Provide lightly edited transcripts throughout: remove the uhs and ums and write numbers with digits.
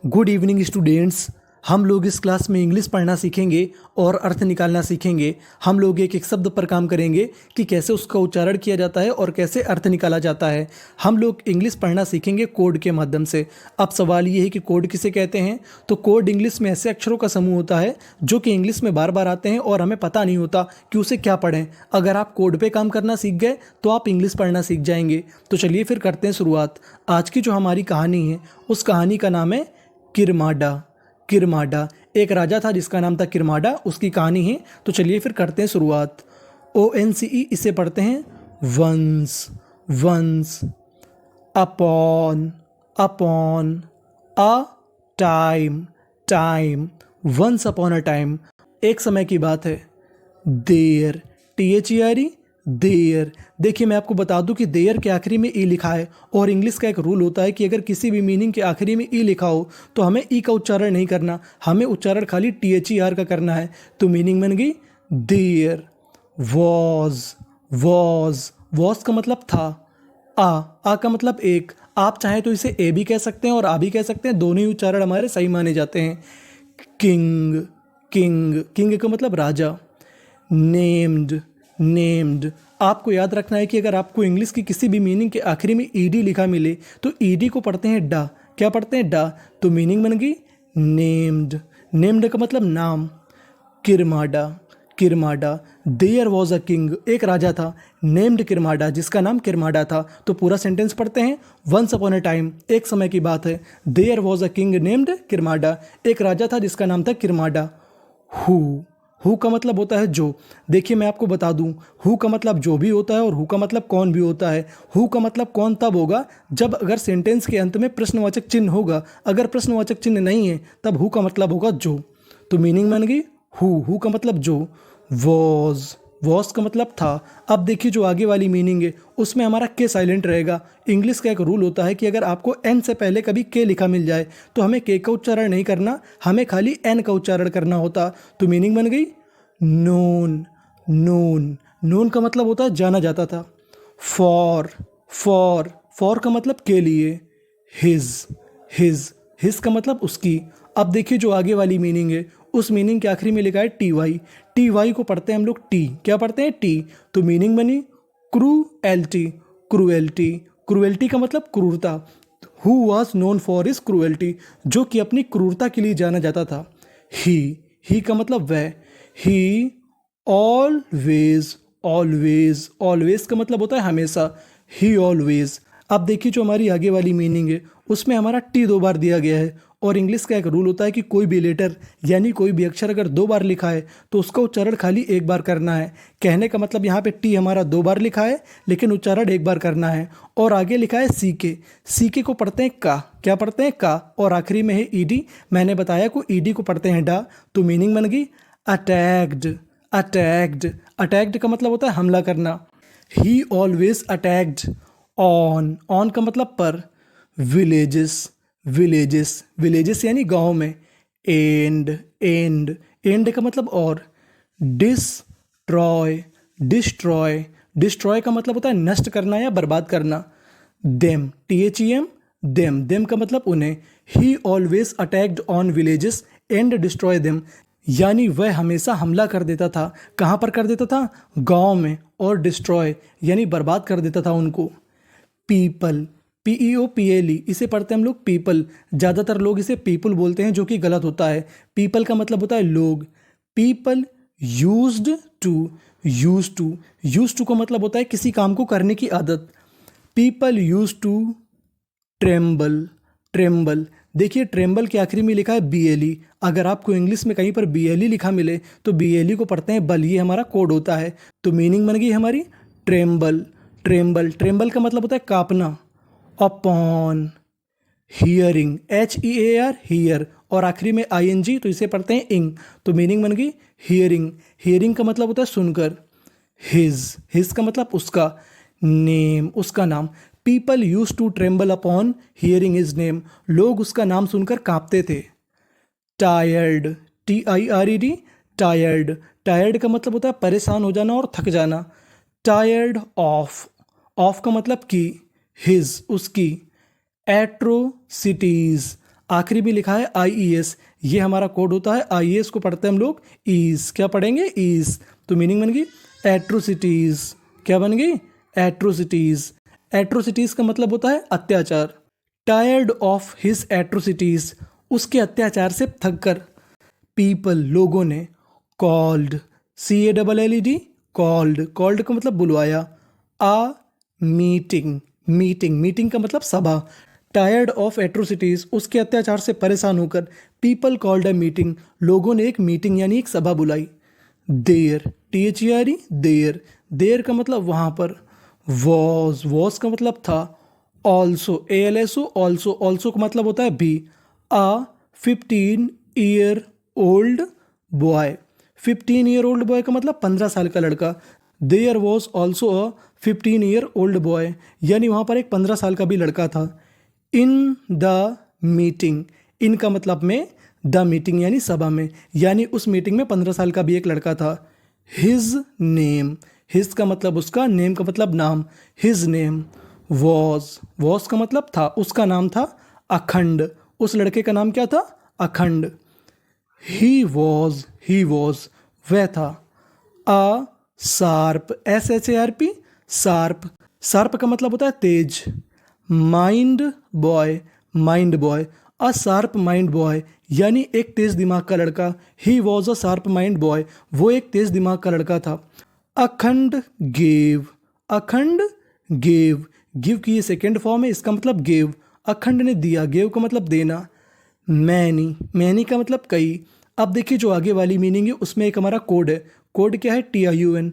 Good evening students. हम लोग इस क्लास में इंग्लिश पढ़ना सीखेंगे और अर्थ निकालना सीखेंगे। हम लोग एक एक शब्द पर काम करेंगे कि कैसे उसका उच्चारण किया जाता है और कैसे अर्थ निकाला जाता है। हम लोग इंग्लिश पढ़ना सीखेंगे कोड के माध्यम से। अब सवाल ये है कि कोड किसे कहते हैं। तो कोड इंग्लिश में ऐसे अक्षरों का समूह होता है जो कि इंग्लिश में बार बार आते हैं और हमें पता नहीं होता कि उसे क्या पढ़ें। अगर आप कोड पे काम करना सीख गए तो आप इंग्लिश पढ़ना सीख जाएंगे। तो चलिए फिर करते हैं शुरुआत। आज की जो हमारी कहानी है उस कहानी का नाम है किरमाडा। किरमाडा एक राजा था जिसका नाम था किरमाडा, उसकी कहानी है। तो चलिए फिर करते हैं शुरुआत। ONCE इसे पढ़ते हैं once. Once upon upon a time time once upon a time एक समय की बात है। There THERE there. देखिए मैं आपको बता दूं कि देयर के आखिरी में ई लिखा है और इंग्लिश का एक रूल होता है कि अगर किसी भी मीनिंग के आखिरी में ई लिखा हो तो हमें ई का उच्चारण नहीं करना, हमें उच्चारण खाली THER का करना है। तो मीनिंग बन गई देयर वॉज। वॉज का मतलब था। आ का मतलब एक। आप चाहे तो इसे ए भी कह सकते हैं और आ भी कह सकते हैं, दोनों ही उच्चारण हमारे सही माने जाते हैं। किंग किंग किंग का मतलब राजा। नेम्ड नेम्ड आपको याद रखना है कि अगर आपको इंग्लिश की किसी भी मीनिंग के आखिरी में ईडी लिखा मिले तो ईडी को पढ़ते हैं डा। क्या पढ़ते हैं? डा। तो मीनिंग बन गई नेम्ड। नेम्ड का मतलब नाम। किरमाडा किरमाडा देयर वॉज अ किंग, एक राजा था नेम्ड किरमाडा जिसका नाम किरमाडा था। तो पूरा सेंटेंस पढ़ते हैं। वंस अपॉन अ टाइम एक समय की बात है। There was a king named Kirmada, एक राजा था जिसका नाम था किरमाडा। हु का मतलब होता है जो। देखिए मैं आपको बता दूं, हु का मतलब जो भी होता है और हु का मतलब कौन भी होता है। हु का मतलब कौन तब होगा जब अगर सेंटेंस के अंत में प्रश्नवाचक चिन्ह होगा। अगर प्रश्नवाचक चिन्ह नहीं है तब हु का मतलब होगा जो। तो मीनिंग बन गई हु का मतलब जो। वॉज का मतलब था। अब देखिए जो आगे वाली मीनिंग है उसमें हमारा के साइलेंट रहेगा। इंग्लिश का एक रूल होता है कि अगर आपको एन से पहले कभी के लिखा मिल जाए तो हमें के का उच्चारण नहीं करना, हमें खाली एन का उच्चारण करना होता। तो मीनिंग बन गई नोन। नोन नोन का मतलब होता है जाना जाता था। फॉर का मतलब के लिए। हिज का मतलब उसकी। अब देखिए जो आगे वाली मीनिंग है उस मीनिंग के आखिरी में लिखा है TY को पढ़ते हैं हम लोग टी। क्या पढ़ते हैं? टी। तो मीनिंग बनी क्रूएल्टी। क्रूएल्टी का मतलब क्रूरता। Who was known for his cruelty, जो कि अपनी क्रूरता के लिए जाना जाता था। ही का मतलब वह। ही ऑलवेज का मतलब होता है हमेशा। ही ऑलवेज। अब देखिए जो हमारी आगे वाली मीनिंग है उसमें हमारा टी 2 बार दिया गया है और इंग्लिश का एक रूल होता है कि कोई भी लेटर यानी कोई भी अक्षर अगर 2 बार लिखा है तो उसका उच्चारण खाली एक बार करना है। कहने का मतलब यहाँ पे टी हमारा 2 बार लिखा है लेकिन उच्चारण एक बार करना है। और आगे लिखा है सीके को पढ़ते हैं का। क्या पढ़ते हैं? का। और आखिरी में है ईडी। मैंने बताया को ईडी को पढ़ते हैं डा। तो मीनिंग बन गई अटैक्ड का मतलब होता है हमला करना। ही ऑलवेज अटैक्ड ऑन का मतलब पर। विलेजेस यानी गांव में। एंड का मतलब और। डिस्ट्रॉय का मतलब होता है नष्ट करना या बर्बाद करना। देम का मतलब उन्हें। ही always attacked on villages and destroy them, यानी वह हमेशा हमला कर देता था। कहाँ पर कर देता था? गांव में। और डिस्ट्रॉय यानी बर्बाद कर देता था उनको। पीपल PEOPLE इसे पढ़ते हैं हम लोग पीपल। ज़्यादातर लोग इसे पीपल बोलते हैं जो कि गलत होता है। पीपल का मतलब होता है लोग। पीपल यूज्ड टू का मतलब होता है किसी काम को करने की आदत। People used to tremble. देखिए ट्रेम्बल के आखिरी में लिखा है BLE। अगर आपको इंग्लिश में कहीं पर BLE लिखा मिले तो BLE को पढ़ते हैं बल, ये हमारा कोड होता है। तो मीनिंग बन गई हमारी ट्रेम्बल का मतलब होता है कांपना। अपॉन हियरिंग HEAR और आखिरी में ING, तो इसे पढ़ते हैं इंग। तो मीनिंग बन गई हियरिंग का मतलब होता है सुनकर। हिज का मतलब उसका। नेम उसका नाम। People use to tremble upon hearing his name, लोग उसका नाम सुनकर कांपते थे। टायर्ड TIRED टायर्ड का मतलब होता है परेशान हो जाना और थक जाना। टायर्ड ऑफ का मतलब कि। हिज उसकी। एट्रोसिटीज आखिरी भी लिखा है IES, ये हमारा कोड होता है। IES को पढ़ते हैं हम लोग ईज, क्या पढ़ेंगे ईज, तो मीनिंग बन गई एट्रोसिटीज, क्या बन गई एट्रोसिटीज। एट्रोसिटीज का मतलब होता है अत्याचार। टायर्ड ऑफ हिज एट्रोसिटीज, उसके अत्याचार से थक कर। पीपल, लोगों ने। कॉल्ड, CALLED, कॉल्ड, कॉल्ड का मतलब बुलवाया। आ मीटिंग, मीटिंग, मीटिंग का मतलब सभा। टायर्ड ऑफ एट्रोसिटीज, उसके अत्याचार से परेशान होकर। पीपल कॉल्ड अ मीटिंग, लोगों ने एक मीटिंग यानी एक सभा बुलाई। देयर, THERE, देयर, देयर का मतलब वहाँ पर। वॉज का मतलब था। ऑल्सो, ALSO, ऑल्सो, ऑल्सो का मतलब होता है भी। आ 15-year-old बॉय, 15-year-old बॉय का मतलब 15 साल का लड़का। There was also a 15-year-old boy, यानी वहाँ पर एक 15 साल का भी लड़का था। इन द मीटिंग, इन का मतलब में, द मीटिंग यानी सभा में, यानी उस मीटिंग में 15 साल का भी एक लड़का था। हिज नेम, हिज का मतलब उसका, नेम का मतलब नाम। हिज नेम वॉज का मतलब था, उसका नाम था अखंड, उस लड़के का नाम क्या था अखंड। ही वॉज, वह था। A sharp, SHARP, sharp, sharp का मतलब होता है तेज। Mind boy, mind boy, a sharp mind boy, यानी एक तेज दिमाग का लड़का। He was a sharp mind boy, वो एक तेज दिमाग का लड़का था। अखंड गेव, अखंड गेव, गिव की ये सेकेंड फॉर्म है, इसका मतलब गेव। अखंड ने दिया, गेव का मतलब देना। मैनी, मैनी का मतलब कई। अब देखिए जो आगे वाली मीनिंग है उसमें एक हमारा कोड है। कोड क्या है TIUN।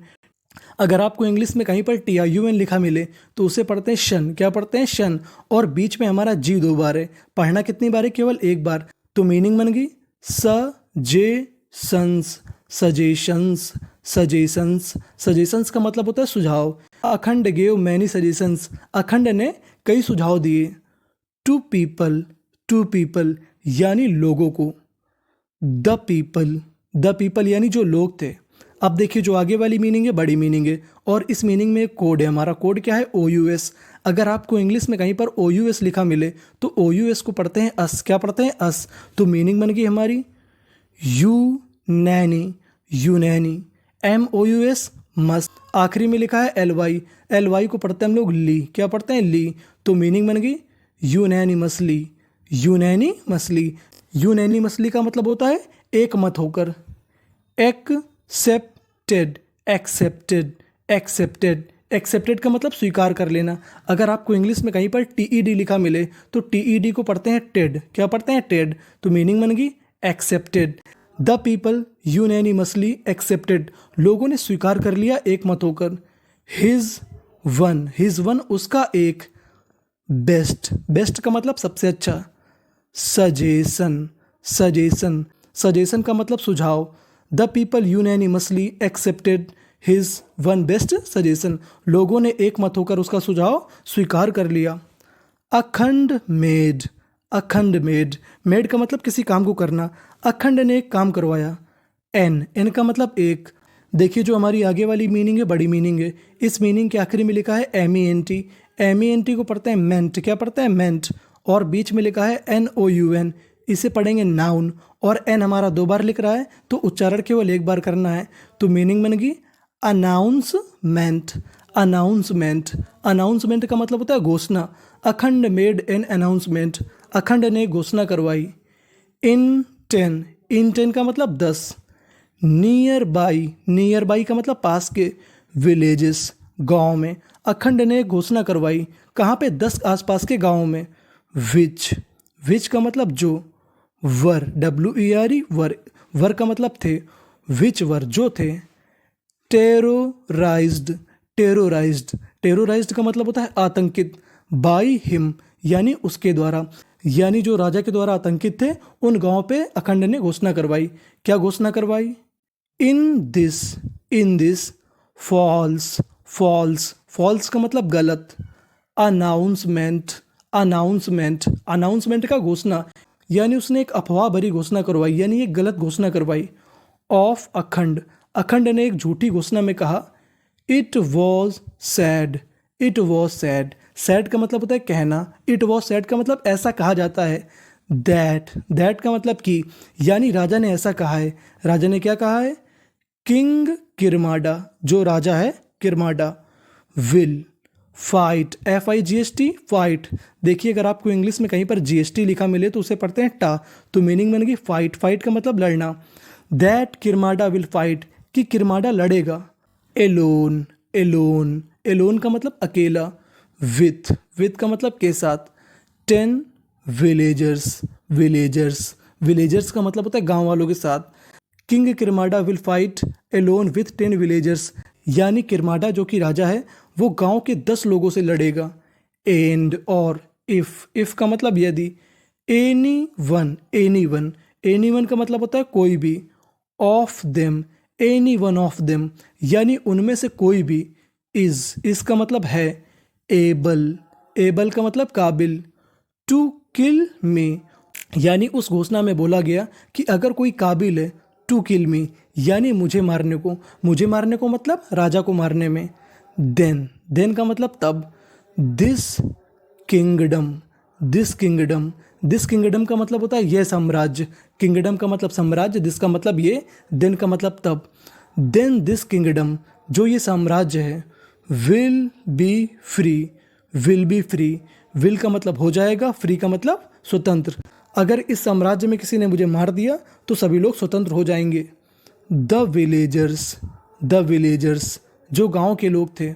अगर आपको इंग्लिश में कहीं पर TIUN लिखा मिले तो उसे पढ़ते हैं शन, क्या पढ़ते हैं शन, और बीच में हमारा जी 2 बार है। पढ़ना कितनी बार है, केवल एक बार। तो मीनिंग बन गई सजेशंस, सजेशंस, सजेशंस, सजेशंस का मतलब होता है सुझाव। अखंड गेव मैनी सजेशंस, अखंड ने कई सुझाव दिए। टू पीपल, टू पीपल यानी लोगों को। द पीपल, द पीपल यानी जो लोग थे। अब देखिए जो आगे वाली मीनिंग है बड़ी मीनिंग है, और इस मीनिंग में एक कोड है। हमारा कोड क्या है OUS। अगर आपको इंग्लिश में कहीं पर OUS लिखा मिले तो OUS को पढ़ते हैं अस, क्या पढ़ते हैं अस। तो मीनिंग बन गई हमारी यू नैनी, यूनैनी। MOUS मस्त, आखिरी में लिखा है LY, LY को पढ़ते हैं हम लोग ली, क्या पढ़ते हैं ली। तो मीनिंग बन गई यूनैनिमसली, यूनैनिमसली। यूनैनिमसली का मतलब होता है एक मत होकर। एक्सेप्टेड, एक्सेप्टेड, एक्सेप्टेड, एक्सेप्टेड का मतलब स्वीकार कर लेना। अगर आपको इंग्लिश में कहीं पर TED लिखा मिले तो TED को पढ़ते हैं टेड, क्या पढ़ते हैं टेड। तो मीनिंग बन गई accepted. The people unanimously accepted, लोगों ने स्वीकार कर लिया एक मत होकर। हिज वन, उसका एक। बेस्ट, बेस्ट का मतलब सबसे अच्छा। सजेशन, सजेशन, सजेशन का मतलब सुझाव। The people unanimously accepted his one best suggestion, लोगों ने एक मत होकर उसका सुझाव स्वीकार कर लिया। अखंड मेड, अखंड मेड, मेड का मतलब किसी काम को करना। अखंड ने एक काम करवाया। एन का मतलब एक। देखिए जो हमारी आगे वाली मीनिंग है बड़ी मीनिंग है। इस मीनिंग के आखिरी में लिखा है MENT, MENT को पढ़ते हैं मेंट, क्या पढ़ते हैं मेंट, और बीच में लिखा है NOUN, इसे पढ़ेंगे नाउन, और एन हमारा 2 बार लिख रहा है तो उच्चारण केवल एक बार करना है। तो मीनिंग बन गई अनाउंसमेंट, अनाउंसमेंट, अनाउंसमेंट का मतलब होता है घोषणा। अखंड मेड एन अनाउंसमेंट, अखंड ने घोषणा करवाई। इन 10 का मतलब 10। नियर बाई, नियर बाई का मतलब पास के। विलेजेस, गांव में। अखंड ने घोषणा करवाई कहाँ पे, 10 आसपास के गांवों में। विच, विच का मतलब जो। वर, WERE वर, वर का मतलब थे। विच वर, जो थे। टेरोराइज्ड, टेरोराइज्ड, टेरोराइज्ड का मतलब होता है आतंकित। बाई हिम यानी उसके द्वारा, यानी जो राजा के द्वारा आतंकित थे उन गांवों पे अखंड ने घोषणा करवाई। क्या घोषणा करवाई। In this false, false, false का मतलब गलत। अनाउंसमेंट, अनाउंसमेंट, अनाउंसमेंट का घोषणा, यानी उसने एक अफवाह भरी घोषणा करवाई, यानी एक गलत घोषणा करवाई। ऑफ अखंड, अखंड ने एक झूठी घोषणा में कहा। It was sad, it was sad, sad का मतलब होता है कहना। इट वॉज सैड का मतलब ऐसा कहा जाता है। दैट का मतलब कि, यानी राजा ने ऐसा कहा है। राजा ने क्या कहा है? किंग किरमाडा, जो राजा है किरमाडा, विल फाइट, FIGHT फाइट। देखिए अगर आपको इंग्लिश में कहीं पर GST लिखा मिले तो उसे पढ़ते हैं टा, तो मीनिंग बन गई फाइट। फाइट का मतलब लड़ना। दैट किरमाडा विल फाइट, कि किरमाडा लड़ेगा। एलोन एलोन एलोन का मतलब अकेला। विथ का मतलब के साथ। 10 विलेजर्स विलेजर्स विलेजर्स का मतलब होता है गांव वालों के साथ। King Kirmada will fight alone with 10 villagers, यानी किरमाडा जो कि राजा है वो गांव के 10 लोगों से लड़ेगा। एंड और इफ का मतलब यदि। एनी वन का मतलब होता है कोई भी। Of them, any one of them, यानी उनमें से कोई भी। इज का मतलब है। एबल का मतलब काबिल। टू किल मी, यानी उस घोषणा में बोला गया कि अगर कोई काबिल है टू किल मी, यानी मुझे मारने को मतलब राजा को मारने में। देन का मतलब तब। दिस किंगडम का मतलब होता है यह साम्राज्य। किंगडम का मतलब साम्राज्य, दिस का मतलब ये, देन का मतलब तब। देन दिस किंगडम, जो ये साम्राज्य है, विल बी फ्री। विल का मतलब हो जाएगा, फ्री का मतलब स्वतंत्र। अगर इस साम्राज्य में किसी ने मुझे मार दिया तो सभी लोग स्वतंत्र हो जाएंगे। द विलेजर्स, जो गांव के लोग थे।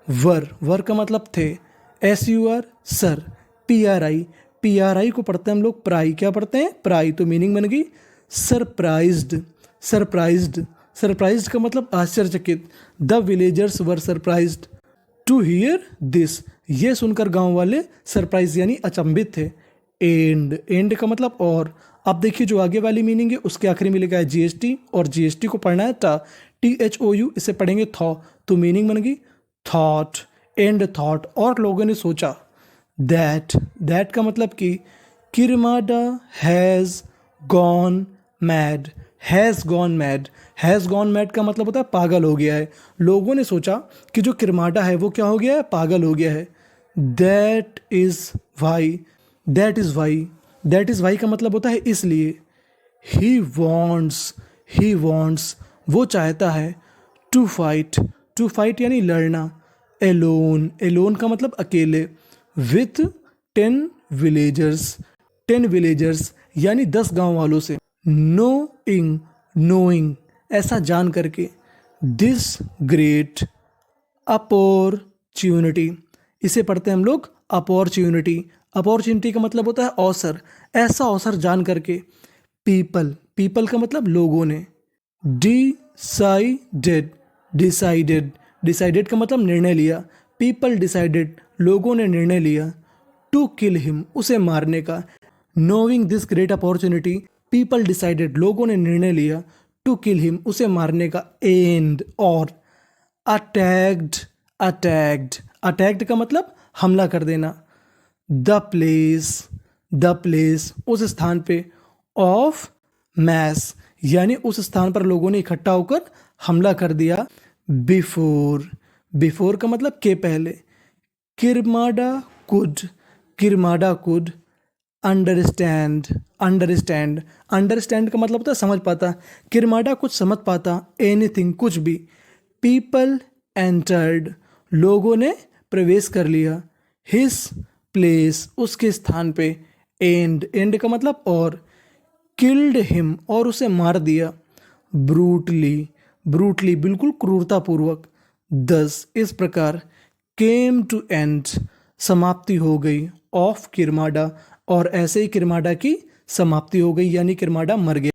वर का मतलब थे। SUR sir. PRI को पढ़ते हैं हम लोग प्राई। क्या पढ़ते हैं? प्राई। तो मीनिंग बन गई सरप्राइज्ड का मतलब आश्चर्यचकित। The villagers were surprised to hear this, ये सुनकर गांव वाले सरप्राइज यानी अचंभित थे। एंड का मतलब और। अब देखिए जो आगे वाली मीनिंग है उसके आखिरी में लिखा है GST, और GST को पढ़ना है THOU, इसे पढ़ेंगे थॉ, तो मीनिंग बन गई थॉट। एंड थॉट, और लोगों ने सोचा। दैट का मतलब कि Kirmada has gone mad. Has gone mad का मतलब होता है पागल हो गया है। लोगों ने सोचा कि जो किरमाडा है वो क्या हो गया है? पागल हो गया है। दैट इज़ वाई का मतलब होता है इसलिए। ही वॉन्ट्स, वो चाहता है। टू फाइट यानी लड़ना। एलोन का मतलब अकेले। विथ 10 विलेजर्स यानी 10 गांव वालों से। नोइंग ऐसा जान करके। दिस ग्रेट अपॉर्चुनिटी, इसे पढ़ते हैं हम लोग अपॉर्चुनिटी का मतलब होता है अवसर। ऐसा अवसर जान करके। पीपल का मतलब लोगों ने। डिसाइडेड का मतलब निर्णय लिया। पीपल डिसाइडेड, लोगों ने निर्णय लिया। टू किल हिम, उसे मारने का। Knowing this great opportunity, people decided, लोगों ने निर्णय लिया। टू किल हिम, उसे मारने का। एंड और। अटैक्ड का मतलब हमला कर देना। द प्लेस, उस स्थान पे। ऑफ मैस, यानी उस स्थान पर लोगों ने इकट्ठा होकर हमला कर दिया। बिफोर का मतलब के पहले। किरमाडा कुड अंडरस्टैंड का मतलब होता है समझ पाता। किरमाडा कुछ समझ पाता। एनीथिंग, कुछ भी। पीपल एंटर्ड, लोगों ने प्रवेश कर लिया। हिज प्लेस, उसके स्थान पे। एंड का मतलब और। किल्ड हिम, और उसे मार दिया। ब्रूटली बिल्कुल क्रूरतापूर्वक। दस, इस प्रकार। केम टू एंड, समाप्ति हो गई। ऑफ किरमाडा, और ऐसे ही किरमाडा की समाप्ति हो गई, यानी किरमाडा मर गया।